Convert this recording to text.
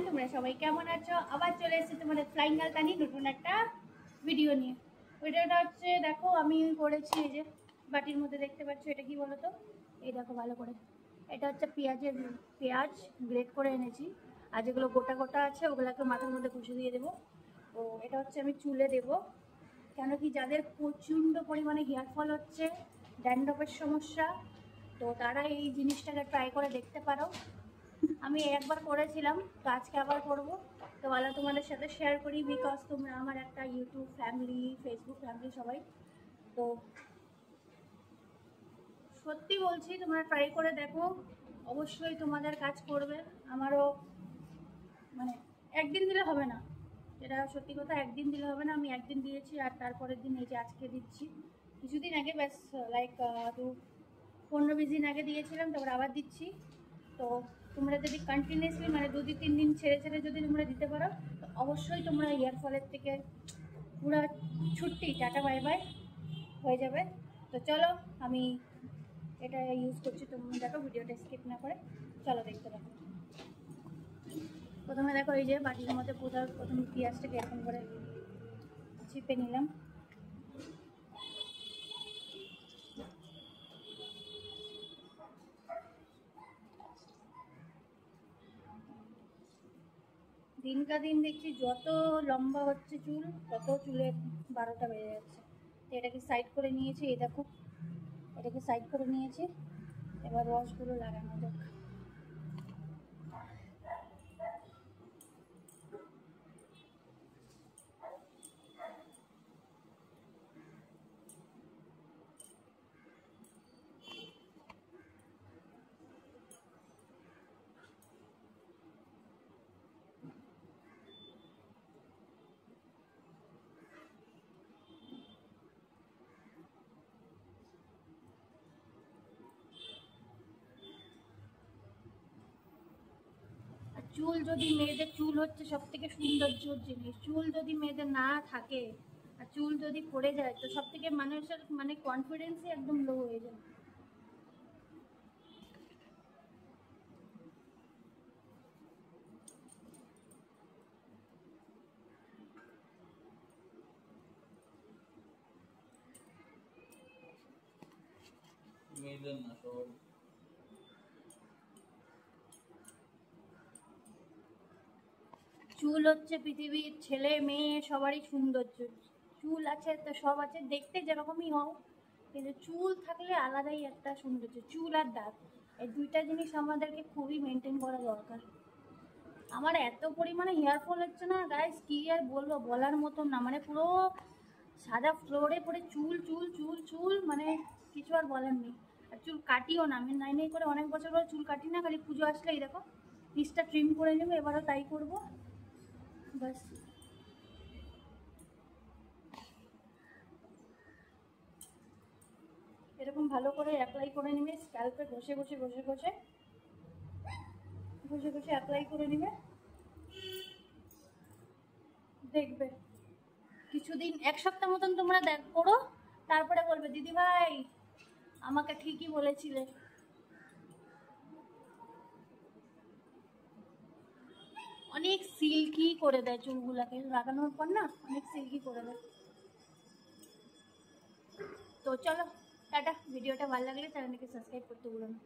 তোমরা সবাই কেমন আছো? আবার চলে এসেছি তোমাদের ফ্লাইং গার্ল তানি নতুন একটা ভিডিও নিয়ে। ভিডিওটা হচ্ছে দেখো আমি করেছি এই যে বাটির মধ্যে দেখতে পাচ্ছ, এটা কি বলো তো? এই দেখো ভালো করে, এটা হচ্ছে পেঁয়াজ গ্রেট করে এনেছি, আর যেগুলো গোটা গোটা আছে ওগুলোকে মাথার মধ্যে ঘষে দিয়ে দেবো। তো এটা হচ্ছে আমি চুলে দেবো, কেন কি যাদের প্রচণ্ড পরিমাণে হেয়ার ফল হচ্ছে, ড্যান্ড্রফের সমস্যা, তো তারা এই জিনিসটাকে ট্রাই করে দেখতে পারো। আমি একবার করেছিলাম, তো আজকে আবার করবো। তো ভালো তোমাদের সাথে শেয়ার করি, বিকজ তোমরা আমার একটা ইউটিউব ফ্যামিলি, ফেসবুক ফ্যামিলি সবাই। তো সত্যি বলছি, তোমরা ট্রাই করে দেখো, অবশ্যই তোমাদের কাজ করবে। আমারও মানে একদিন দিলে হবে না, যেটা সত্যি কথা, একদিন দিলে হবে না। আমি একদিন দিয়েছি আর তারপরের দিন এই যে আজকে দিচ্ছি। কিছুদিন আগে ব্যাস লাইক 15-20 দিন আগে দিয়েছিলাম, তারপর আবার দিচ্ছি। তো তোমরা যদি কন্টিনিউয়াসলি মানে 2-3 দিন ছেড়ে ছেড়ে যদি তোমরা দিতে পারো, তো অবশ্যই তোমরা হেয়ার ফলের থেকে পুরো ছুটি, টাটা বাই বাই হয়ে যাবে। তো চলো আমি এটা ইউজ করছি, তোমরা দেখো ভিডিওটা স্কিপ না করে, চলো দেখতে থাকো। প্রথমে দেখো এই যে বাটির মধ্যে প্রথমে পেঁয়াজটাকে এরকম করে চিপে নিলাম। দিনকা দিন দেখছি যত লম্বা হচ্ছে চুল, তত চুলের 12টা বেজে যাচ্ছে। তো এটাকে সাইড করে নিয়েছি, এই দেখো এটাকে সাইড করে নিয়েছি। এবার রসগুলো লাগানো যাক। চুল যদি মেয়েদের, চুল হচ্ছে সব থেকে সৌন্দর্যর জিনিস, চুল যদি মেয়েদের না থাকে আর চুল যদি পড়ে যায়, তো সব থেকে মানুষের মানে কনফিডেন্সই একদম লো হয়ে যায়। মেয়েদের না, সবার। চুল হচ্ছে পৃথিবীর ছেলে মেয়ে সবারই সৌন্দর্য। চুল আছে তো সব আছে, দেখতে যেরকমই হও, কিন্তু চুল থাকলে আলাদাই একটা সৌন্দর্য। চুল আর দাঁত, এই দুইটা জিনিস আমাদেরকে খুবই মেনটেন করা দরকার। আমার এত পরিমাণে হেয়ার ফল হচ্ছে না গাইস, কি আর বলবো, বলার মতন না। মানে পুরো সাদা ফ্লোরে পরে চুল চুল চুল চুল, মানে কিছু আর বলার নেই। আর চুল কাটিও না, আমি নাই করে অনেক বছর ধরে চুল কাটি না, খালি পুজো আসলে এই দেখো পিসটা ট্রিম করে নেবো, এবারও তাই করবো বাস। এরকম ভালো করে অ্যাপ্লাই করে নিবে, স্ক্যাল্পে ঘষে ঘষে ঘষে ঘষে ঘষে ঘষে অ্যাপ্লাই করে নিবে, দেখবে কিছুদিন, 1 সপ্তাহ মতন তোমরা করো, তারপরে বলবে দিদি ভাই আমাকে ঠিকই বলেছিলে। অনেক সিল্কি করে দেয় চুলগুলাকে, লাগানোর পর না অনেক সিল্কি করে দেয়। তো চলো টাটা, ভিডিওটা ভালো লাগলে চ্যানেলটাকে সাবস্ক্রাইব করতে ভুলো না।